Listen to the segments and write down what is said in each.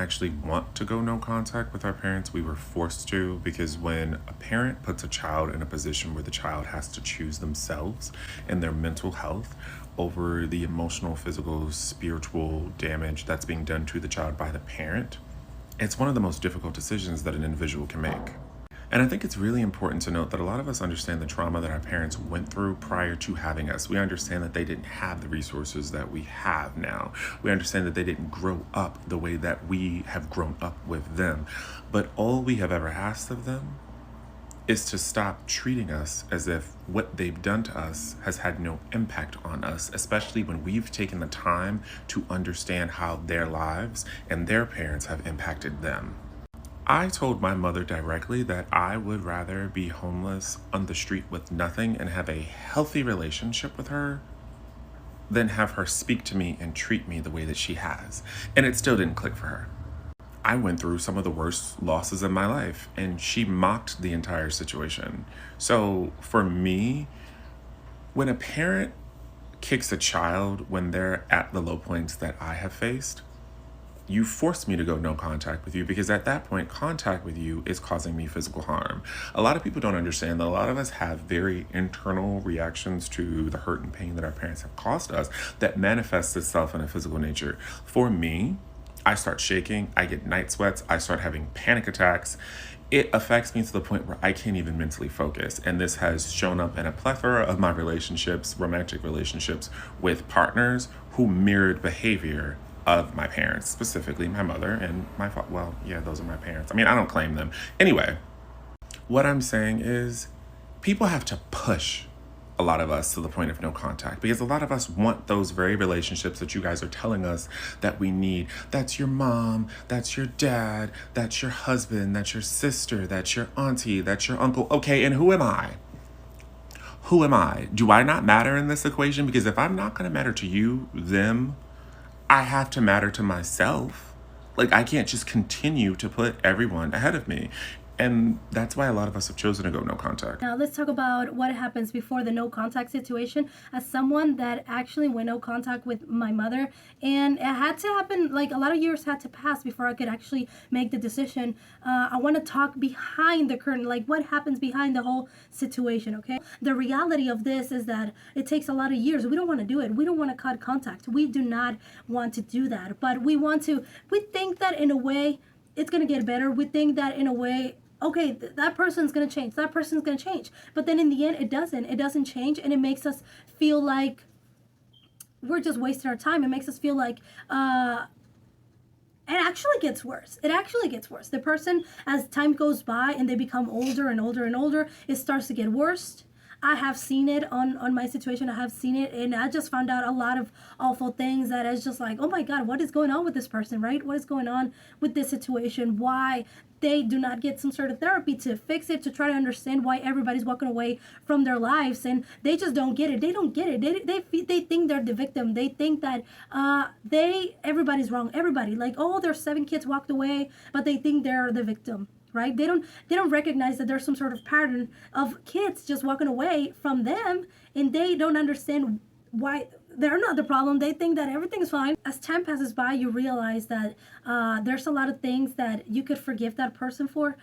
actually want to go no contact with our parents. We were forced to, because when a parent puts a child in a position where the child has to choose themselves and their mental health over the emotional, physical, spiritual damage that's being done to the child by the parent, it's one of the most difficult decisions that an individual can make. And I think it's really important to note that a lot of us understand the trauma that our parents went through prior to having us. We understand that they didn't have the resources that we have now. We understand that they didn't grow up the way that we have grown up with them. But all we have ever asked of them is to stop treating us as if what they've done to us has had no impact on us, especially when we've taken the time to understand how their lives and their parents have impacted them. I told my mother directly that I would rather be homeless on the street with nothing and have a healthy relationship with her than have her speak to me and treat me the way that she has. And it still didn't click for her. I went through some of the worst losses in my life, and she mocked the entire situation. So for me, when a parent kicks a child when they're at the low points that I have faced, you forced me to go no contact with you, because at that point, contact with you is causing me physical harm. A lot of people don't understand that a lot of us have very internal reactions to the hurt and pain that our parents have caused us that manifests itself in a physical nature. For me, I start shaking, I get night sweats, I start having panic attacks. It affects me to the point where I can't even mentally focus. And this has shown up in a plethora of my relationships, romantic relationships with partners who mirrored behavior of my parents, specifically my mother and my father. Well, yeah, those are my parents. I mean, I don't claim them. Anyway, what I'm saying is people have to push a lot of us to the point of no contact, because a lot of us want those very relationships that you guys are telling us that we need. That's your mom, that's your dad, that's your husband, that's your sister, that's your auntie, that's your uncle. Okay, and who am I? Who am I? Do I not matter in this equation? Because if I'm not going to matter to you, them, I have to matter to myself. Like, I can't just continue to put everyone ahead of me. And that's why a lot of us have chosen to go no contact. Now let's talk about what happens before the no contact situation. As someone that actually went no contact with my mother, and it had to happen, like a lot of years had to pass before I could actually make the decision. I want to talk behind the curtain, like what happens behind the whole situation, okay? The reality of this is that it takes a lot of years. We don't want to do it. We don't want to cut contact. We do not want to do that. But we think that in a way it's going to get better. We think that in a way, okay, that person's going to change. That person's going to change. But then in the end, it doesn't. It doesn't change. And it makes us feel like we're just wasting our time. It makes us feel like it actually gets worse. It actually gets worse. The person, as time goes by and they become older and older and older, it starts to get worse. I have seen it on my situation. I have seen it, and I just found out a lot of awful things that is just like, oh my God, what is going on with this person, right? What is going on with this situation? Why they do not get some sort of therapy to fix it, to try to understand why everybody's walking away from their lives, and they just don't get it. They don't get it. They think they're the victim. They think that everybody's wrong. Everybody, like, oh, there's 7 kids walked away, but they think they're the victim. Right? They don't recognize that there's some sort of pattern of kids just walking away from them, and they don't understand why they're not the problem. They think that everything's fine. As time passes by, you realize that there's a lot of things that you could forgive that person for.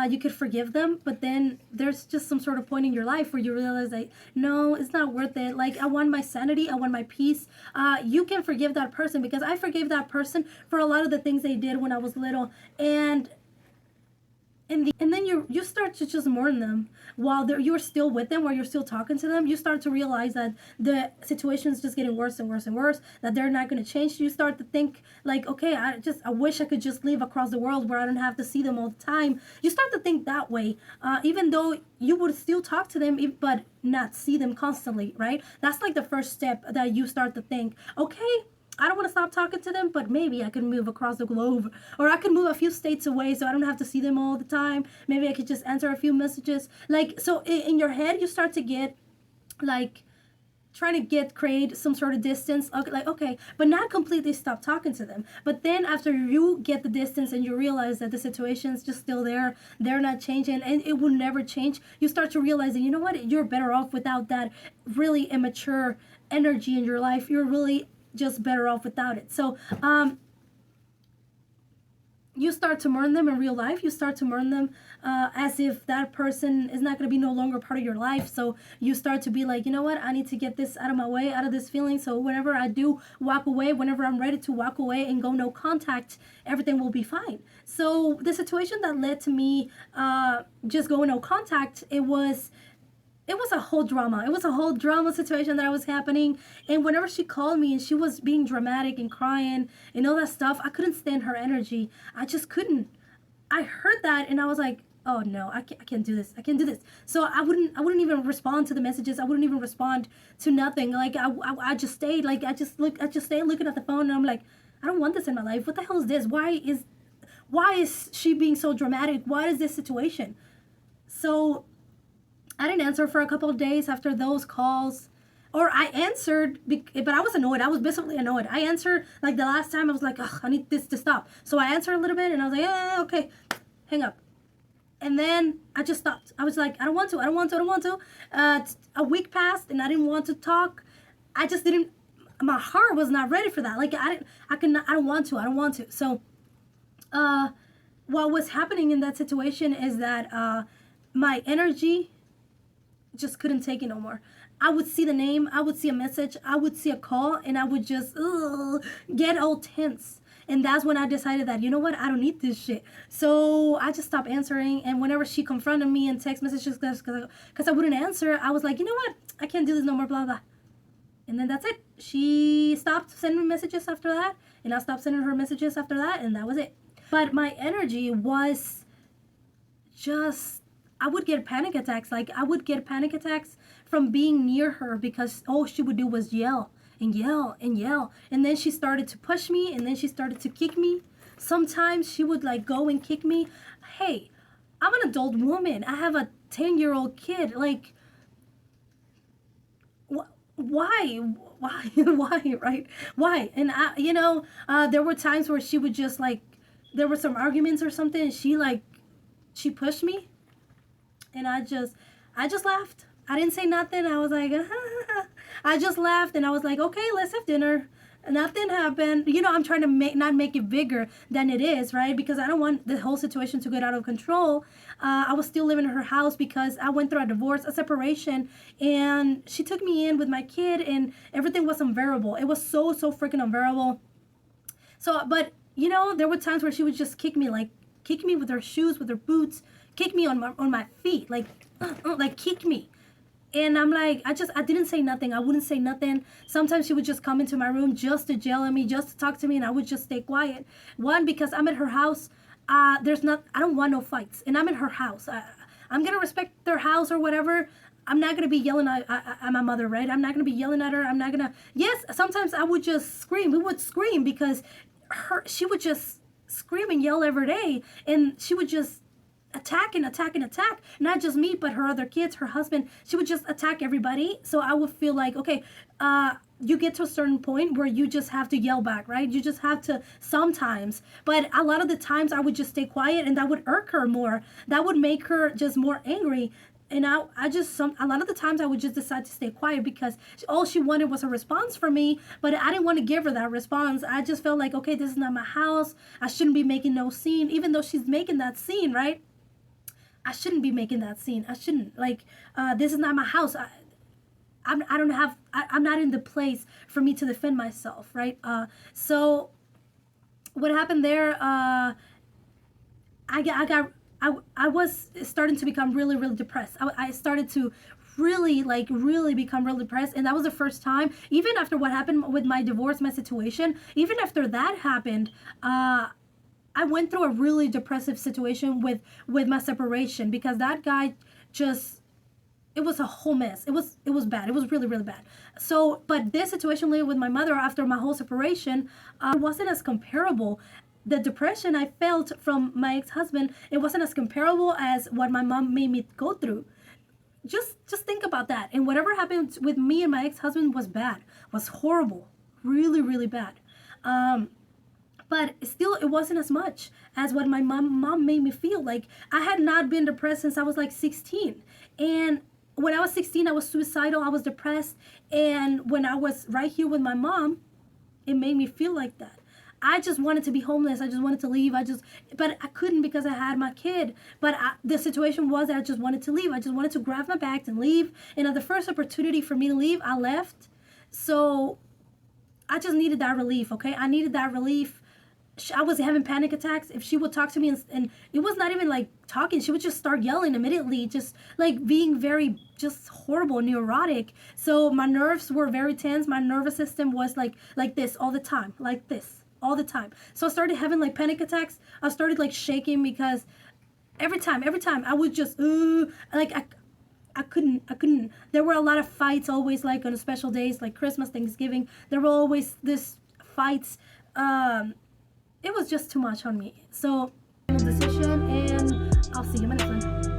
You could forgive them, but then there's just some sort of point in your life where you realize that, no, it's not worth it. Like, I want my sanity. I want my peace. You can forgive that person, because I forgave that person for a lot of the things they did when I was little. And then you start to just mourn them while you're still with them, while you're still talking to them. You start to realize that the situation is just getting worse and worse and worse, that they're not going to change. You start to think like, okay, I wish I could just live across the world where I don't have to see them all the time. You start to think that way, even though you would still talk to them, but not see them constantly, right? That's like the first step, that you start to think, okay, I don't want to stop talking to them, but maybe I could move across the globe, or I could move a few states away so I don't have to see them all the time. Maybe I could just answer a few messages. Like, so in your head, you start to get like trying to create some sort of distance. Okay, like, okay, but not completely stop talking to them. But then after you get the distance and you realize that the situation is just still there, they're not changing, and it will never change, you start to realize that, you know what, you're better off without that really immature energy in your life. You're really just better off without it. So you start to mourn them in real life. You start to mourn them as if that person is not going to be no longer part of your life. So you start to be like, you know what, I need to get this out of my way, out of this feeling. So whenever I do walk away, whenever I'm ready to walk away and go no contact, everything will be fine. So the situation that led to me just going no contact, it was a whole drama. It was a whole drama situation that was happening. And whenever she called me and she was being dramatic and crying and all that stuff, I couldn't stand her energy. I just couldn't. I heard that and I was like, oh no, I can't do this. I can't do this. So I wouldn't even respond to the messages. I wouldn't even respond to nothing. Like I just stayed. Like I just stayed looking at the phone and I'm like, I don't want this in my life. What the hell is this? Why is she being so dramatic? What is this situation? So I didn't answer for a couple of days after those calls. Or I answered, but I was annoyed. I was basically annoyed. I answered, like the last time I was like, ugh, I need this to stop. So I answered a little bit and I was like, yeah, okay, hang up. And then I just stopped. I was like, I don't want to. A week passed and I didn't want to talk. I just didn't, my heart was not ready for that. Like I don't want to. So what was happening in that situation is that my energy just couldn't take it no more. I would see the name, I would see a message, I would see a call, and I would just get all tense. And that's when I decided that, you know what, I don't need this shit. So I just stopped answering. And whenever she confronted me in text messages because I wouldn't answer, I was like, you know what, I can't do this no more, blah, blah. And then that's it. She stopped sending me messages after that, and I stopped sending her messages after that, and that was it. But my energy was just, I would get panic attacks. Like I would get panic attacks from being near her because all she would do was yell and yell and yell. And then she started to push me and then she started to kick me. Sometimes she would like go and kick me. Hey, I'm an adult woman. I have a 10-year-old kid. Like, why, right? Why? And there were times where she would just like, there were some arguments or something and she pushed me. And I just laughed. I didn't say nothing. I was like, I just laughed and I was like, okay, let's have dinner. Nothing happened. I'm trying to not make it bigger than it is, right? Because I don't want the whole situation to get out of control. I was still living in her house because I went through a divorce, a separation, and she took me in with my kid and everything was unbearable. It was so freaking unbearable. So, but, there were times where she would just kick me with her shoes, with her boots, kick me on my feet, like kick me. And I'm like, I didn't say nothing. I wouldn't say nothing. Sometimes she would just come into my room just to yell at me, just to talk to me, and I would just stay quiet. One, because I'm at her house. I don't want no fights, and I'm in her house. I'm gonna respect their house or whatever. I'm not gonna be yelling at my mother, right? I'm not gonna be yelling at her. I'm not gonna. Yes, sometimes I would just scream. We would scream because she would just scream and yell every day, and she would just attack, not just me but her other kids, her husband. She would just attack everybody. So I would feel like, okay, you get to a certain point where you just have to yell back, right? You just have to sometimes, but a lot of the times I would just stay quiet and that would irk her more. That would make her just more angry. And a lot of the times I would just decide to stay quiet because all she wanted was a response from me, but I didn't want to give her that response. I just felt like, okay, this is not my house. I shouldn't be making no scene, even though she's making that scene, right? I shouldn't be making that scene. I shouldn't. This is not my house. I'm not in the place for me to defend myself, right? So what happened there, I was starting to become really, really depressed. I started to really become really depressed. And that was the first time, even after what happened with my divorce, my situation, even after that happened, I went through a really depressive situation with my separation because that guy it was a whole mess. It was bad. It was really, really bad. So, but this situation with my mother after my whole separation wasn't as comparable. The depression I felt from my ex-husband, it wasn't as comparable as what my mom made me go through. Just think about that. And whatever happened with me and my ex-husband was bad, was horrible, really, really bad. But still, it wasn't as much as what my mom made me feel. Like, I had not been depressed since I was like 16. And when I was 16, I was suicidal, I was depressed. And when I was right here with my mom, it made me feel like that. I just wanted to be homeless. I just wanted to leave. But I couldn't because I had my kid. But the situation was that I just wanted to leave. I just wanted to grab my bags and leave. And at the first opportunity for me to leave, I left. So I just needed that relief, okay? I needed that relief. I was having panic attacks. If she would talk to me, and it was not even like talking, she would just start yelling immediately, just like being very just horrible, neurotic. So my nerves were very tense. My nervous system was like this all the time, like this all the time. So I started having like panic attacks. I started like shaking because every time I would just like I couldn't. There were a lot of fights always, like on special days like Christmas, Thanksgiving. There were always this fights. It was just too much on me. So, decision, and I'll see you in the next one.